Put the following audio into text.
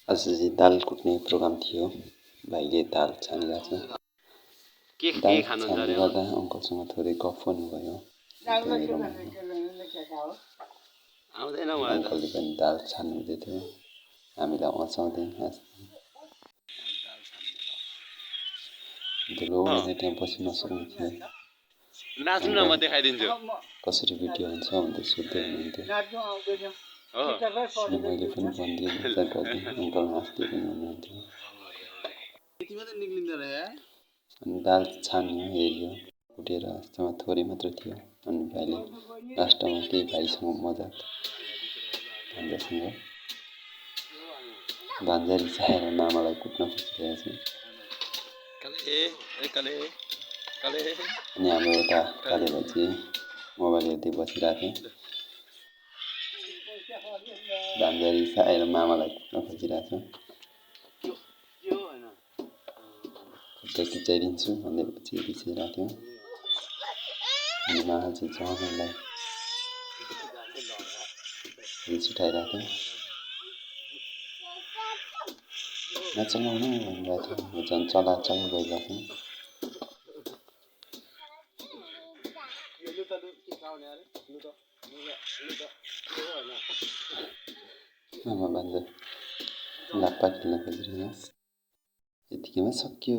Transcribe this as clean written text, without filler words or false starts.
आज चाहिँ दाल कुट्ने प्रोग्राम थियो। भाइले दाल छानिरहेछ। दाल छान्दै गर्दा अङ्कलसँग थोरै गफ गर्नुभयो। अङ्कलले पनि दाल छान्नु हुँदै थियो। हामीलाई हँसाउँदै धुलो उडेर त्यहाँ बसी नसक्ने थिएँ। नाच्नु न, म देखाइदिन्छु कसरी भिडियो हुन्छ भन्दै सोध्दै हुनुहुन्थ्यो। मैले पनि भनिदिएँ मजाक गर्दै। अङ्कल हाँस्दै पनि हुनुहुन्थ्यो। अनि दाल छान्यो, हेऱ्यो, कुटेर यस्तोमा थोरै मात्र थियो। अनि भाइले लास्टमा केही भाइसँग मजाक भान्जा रिसाएर मामालाई कुट्न खोजिरहेछ। अनि हाम्रो यता काले भाइ चाहिँ मोबाइल हेर्दै बसिरहेको थियो। भान्जा रिसाएर मामालाई कुट्न खोजिरहेछ। खुट्टा खिचाइदिन्छु भन्दै पछि रिसाइरहेको थियो। अनि मामा चाहिँ जहाँलाई रिस उठाइरहेको थियो। नचलाउनु भनिरहेको थियो। झन् चलाचल गरिरहेको थियो। मामा भान्जा लाप्पा खेल्न खोजिरहेको। यतिकैमा सकियो।